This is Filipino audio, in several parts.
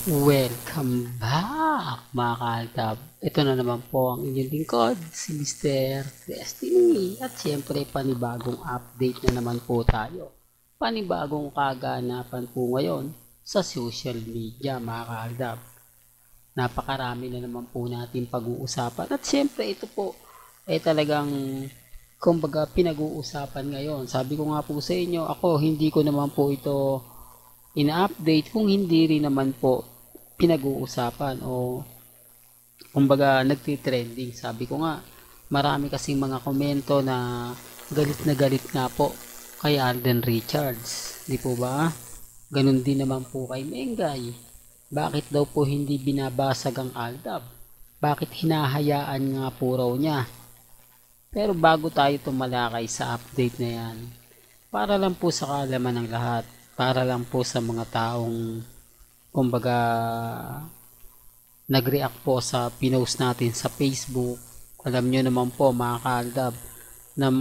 Welcome back mga kaaldab. Ito na naman po ang inyong lingkod, si Mr. Destiny. At syempre panibagong update na naman po tayo. Panibagong kaganapan po ngayon sa social media mga kaaldab. Napakarami na naman po natin pag-uusapan. At syempre ito po ay talagang kumbaga pinag-uusapan ngayon. Sabi ko nga po sa inyo, ako hindi ko naman po ito ina-update kung hindi rin naman po pinag-uusapan o kumbaga nagti-trending. Sabi ko nga, marami kasing mga komento na galit nga po kay Alden Richards. Di po ba? Ganun din naman po kay Mengay. Bakit daw po hindi binabasag ang Aldab? Bakit hinahayaan nga po raw niya? Pero bago tayo tumalakay sa update na yan, para lang po sa kaalaman ng lahat, para lang po sa mga taong kumbaga nag-react po sa pinost natin sa Facebook. Alam nyo naman po mga kaaldab na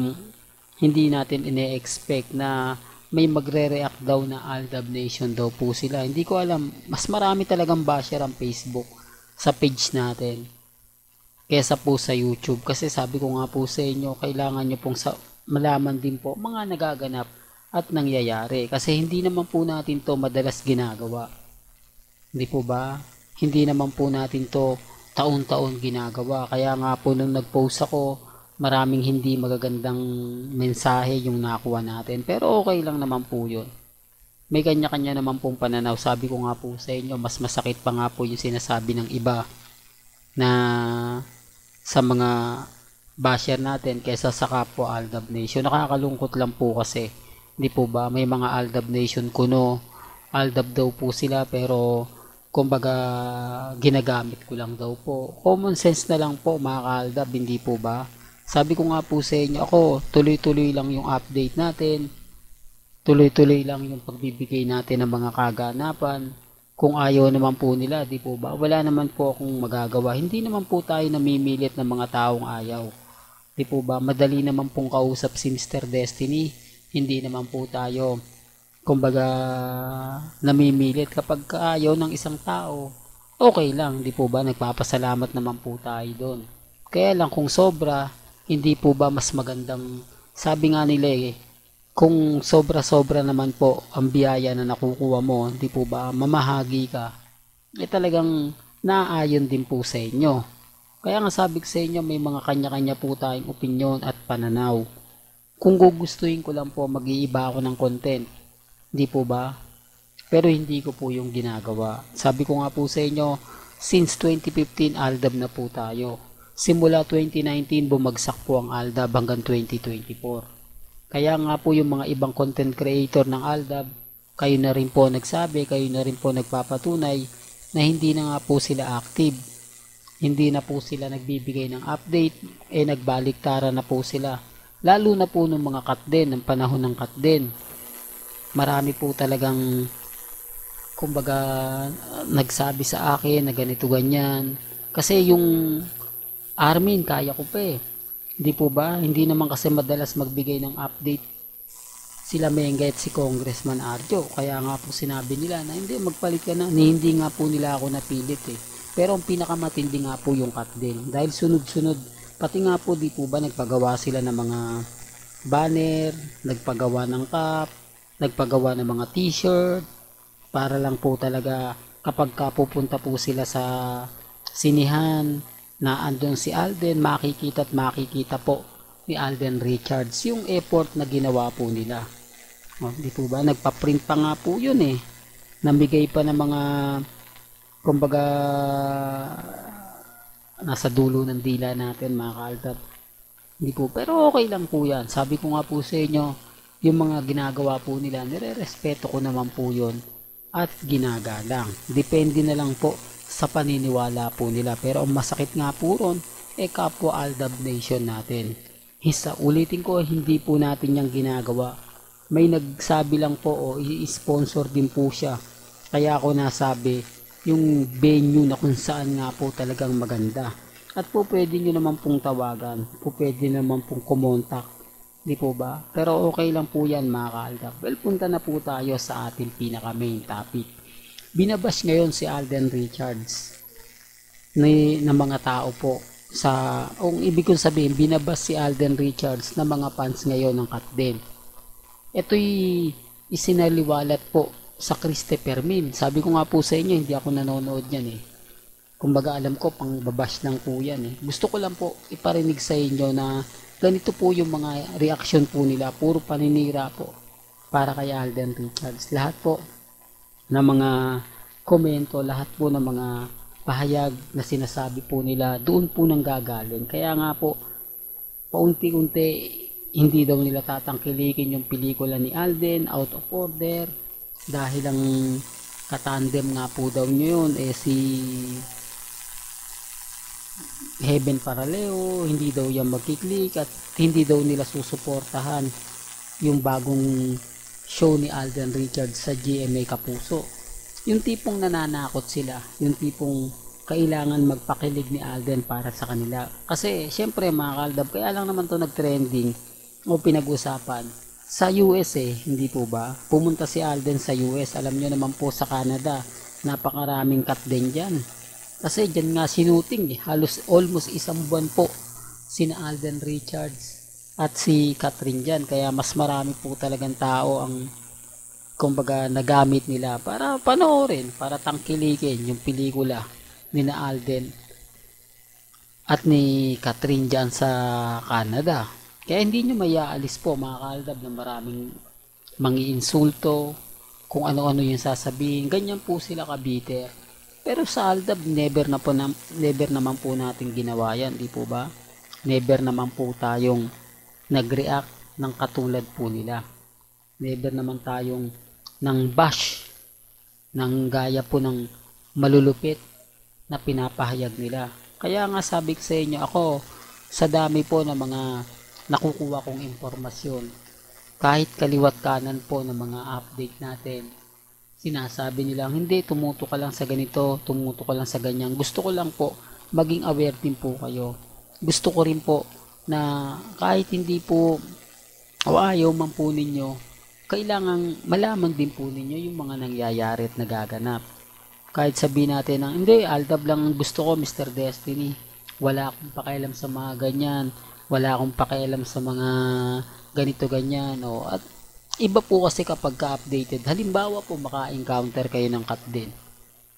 hindi natin ine-expect na may magre-react daw na Aldab Nation daw po sila. Hindi ko alam, mas marami talagang basher ang Facebook sa page natin kesa po sa YouTube. Kasi sabi ko nga po sa inyo, kailangan nyo pong malaman din po mga nagaganap at nangyayari. Kasi hindi naman po natin to madalas ginagawa. Hindi po ba? Hindi naman po natin to taon-taon ginagawa. Kaya nga po nung nag-post ako, maraming hindi magagandang mensahe yung nakuha natin. Pero okay lang naman po yun. May kanya-kanya naman pong pananaw. Sabi ko nga po sa inyo, mas masakit pa nga po yung sinasabi ng iba na sa mga basher natin kaysa sa kapwa Aldab Nation. Nakakalungkot lang po kasi. Hindi po ba? May mga Aldab Nation kuno. Aldab daw po sila pero kumbaga ginagamit ko lang daw po. Common sense na lang po mga kaaldab, hindi po ba? Sabi ko nga po sa inyo, ako tuloy-tuloy lang yung update natin. Tuloy-tuloy lang yung pagbibigay natin ng mga kaganapan. Kung ayaw naman po nila, di po ba? Wala naman po akong magagawa. Hindi naman po tayo namimilit ng mga taong ayaw. Di po ba? Madali naman pong kausap si Mr. Destiny. Hindi naman po tayo kumbaga namimilit kapag ayaw ng isang tao. Okay lang, di po ba? Nagpapasalamat naman po tayo doon. Kaya lang kung sobra, hindi po ba mas magandang, sabi nga nila kung sobra-sobra naman po ang biyaya na nakukuha mo, di po ba, mamahagi ka, talagang naayon din po sa inyo. Kaya nga sabi ko sa inyo, may mga kanya-kanya po tayong opinyon at pananaw. Kung gugustuhin ko lang po, mag-iiba ako ng content. Di po ba? Pero hindi ko po yung ginagawa. Sabi ko nga po sa inyo, since 2015 Aldab na po tayo. Simula 2019 bumagsak po ang Aldab hanggang 2024. Kaya nga po yung mga ibang content creator ng Aldab, kayo na rin po nagsabi, kayo na rin po nagpapatunay na hindi na nga po sila active. Hindi na po sila nagbibigay ng update, nagbaliktaran na po sila. Lalo na po ng mga cut din, ng panahon ng cut din. Marami po talagang kumbaga nagsabi sa akin na ganito ganyan. Kasi yung Armin kaya ko pa Hindi po ba? Hindi naman kasi madalas magbigay ng update sila Mengay at si Congressman Arjo. Kaya nga po sinabi nila na hindi magpalit ka na. Hindi nga po nila ako napilit Pero ang pinakamatindi nga po yung cut din. Dahil sunod-sunod, pati nga po di po ba nagpagawa sila ng mga banner, nagpagawa ng cup, nagpagawa ng mga t-shirt, para lang po talaga kapag pupunta po sila sa sinihan na andun si Alden, makikita at makikita po ni Alden Richards yung effort na ginawa po nila. Di po ba? Nagpa-print pa nga po yun Namigay pa ng mga kumbaga nasa dulo ng dila natin mga kaaldab. Hindi po, pero okay lang po yan. Sabi ko nga po sa inyo, yung mga ginagawa po nila, nire-respeto ko naman po yun at ginagalang. Depende na lang po sa paniniwala po nila. Pero ang masakit nga po ron, kapwa Aldab Nation natin. Ulitin ko, hindi po natin yung ginagawa. May nagsabi lang po, i-sponsor din po siya. Kaya ako nasabi, yung venue na kung saan nga po talagang maganda. At po pwede nyo naman pong tawagan, po pwede naman pong kumontak. Di po ba? Pero okay lang po yan mga kaaldab. Well, punta na po tayo sa ating pinaka main topic. Binabash ngayon si Alden Richards ng mga tao po. Ang ibig kong sabihin, binabash si Alden Richards ng mga fans ngayon ng Katden. Ito'y isinaliwalat po sa Christopher Min. Sabi ko nga po sa inyo, hindi ako nanonood yan eh. Kumbaga alam ko, pang babash lang po yan eh. Gusto ko lang po iparinig sa inyo na ganito po yung mga reaction po nila. Puro paninira po para kay Alden Richards. Lahat po ng mga komento, lahat po ng mga pahayag na sinasabi po nila, doon po nang gagaling. Kaya nga po, paunti-unti, hindi daw nila tatangkilikin yung pelikula ni Alden, Out of Order, dahil ang katandem nga po daw nyo yun, si Heaven Paraleo, hindi daw yan magkiklik at hindi daw nila susuportahan yung bagong show ni Alden Richards sa GMA Kapuso. Yung tipong nananakot sila, yung tipong kailangan magpakilig ni Alden para sa kanila. Kasi syempre mga kaldab, kaya lang naman to nag-trending o pinag-usapan sa US hindi po ba? Pumunta si Alden sa US, alam nyo naman po sa Canada, napakaraming cut din dyan. Kasi dyan nga sinuting halos almost isang buwan po sina Alden Richards at si Catherine dyan. Kaya mas marami po talagang tao ang kumbaga nagamit nila para panoorin, para tangkilikin yung pelikula ni na Alden at ni Catherine dyan sa Canada. Kaya hindi nyo mayaalis po mga kaldab na maraming mangiinsulto, kung ano-ano yung sasabihin. Ganyan po sila kabiter. Pero sa Aldab, never naman po natin ginawa yan, di po ba? Never naman po tayong nag-react ng katulad po nila. Never naman tayong nang bash, ng gaya po ng malulupit na pinapahayag nila. Kaya nga sabi ko sa inyo, ako, sa dami po ng mga nakukuha kong impormasyon, kahit kaliwat kanan po ng mga update natin, sinasabi nilang hindi, tumuto ka lang sa ganito, tumuto ka lang sa ganyan. Gusto ko lang po maging aware din po kayo. Gusto ko rin po na kahit hindi po ayaw man po ninyo, kailangan malaman din po ninyo yung mga nangyayari at nagaganap. Kahit sabihin natin na hindi, Aldab lang ang gusto ko, Mr. Destiny. Wala akong pakialam sa mga ganyan. Wala akong pakialam sa mga ganito ganyan. O, at iba po kasi kapag ka-updated, halimbawa po maka-encounter kayo ng cut din.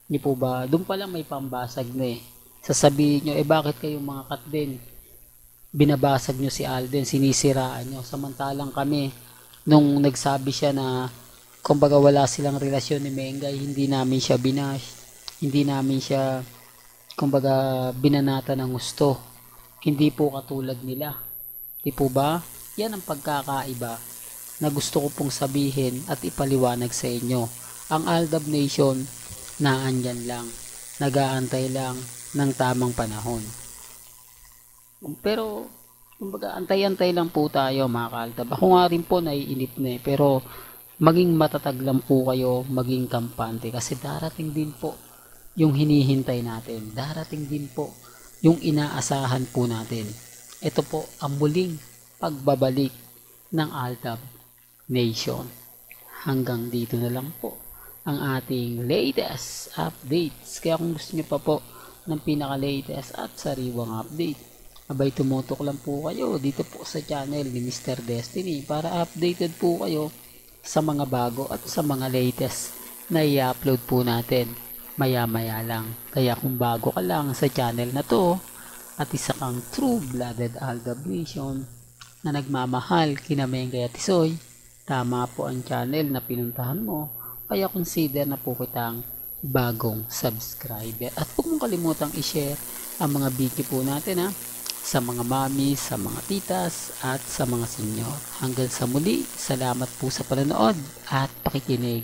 Hindi po ba? Doon pa lang may pambasag na eh. Sasabihin nyo, bakit kayong mga cut din? Binabasag nyo si Alden, sinisiraan nyo. Samantalang kami, nung nagsabi siya na kumbaga wala silang relasyon ni Mengay, hindi namin siya binash. Hindi namin siya kumbaga binanata ng gusto. Hindi po katulad nila. Di po ba? Yan ang pagkakaiba na gusto ko pong sabihin at ipaliwanag sa inyo. Ang Aldab Nation naandyan lang, nag-aantay lang ng tamang panahon. Pero kumbaga antay-antay lang po tayo mga ka-Aldab. Ako nga rin po naiinip na pero maging matatag lang po kayo, maging kampante kasi darating din po yung hinihintay natin. Darating din po yung inaasahan po natin. Ito po ang muling pagbabalik ng Aldab Nation. Hanggang dito na lang po ang ating latest updates. Kaya kung gusto nyo pa po ng pinaka-latest at sariwang update, abay tumutok lang po kayo dito po sa channel ni Mr. Destiny para updated po kayo sa mga bago at sa mga latest na i-upload po natin maya-maya lang. Kaya kung bago ka lang sa channel na to at isa kang true-blooded Aldab Nation na nagmamahal kina Mengay at Tisoy, tama po ang channel na pinuntahan mo, kaya consider na po kitang bagong subscriber. At huwag mong kalimutang i-share ang mga video po natin sa mga mami, sa mga titas at sa mga senyor. Hanggang sa muli, salamat po sa panonood at pakikinig.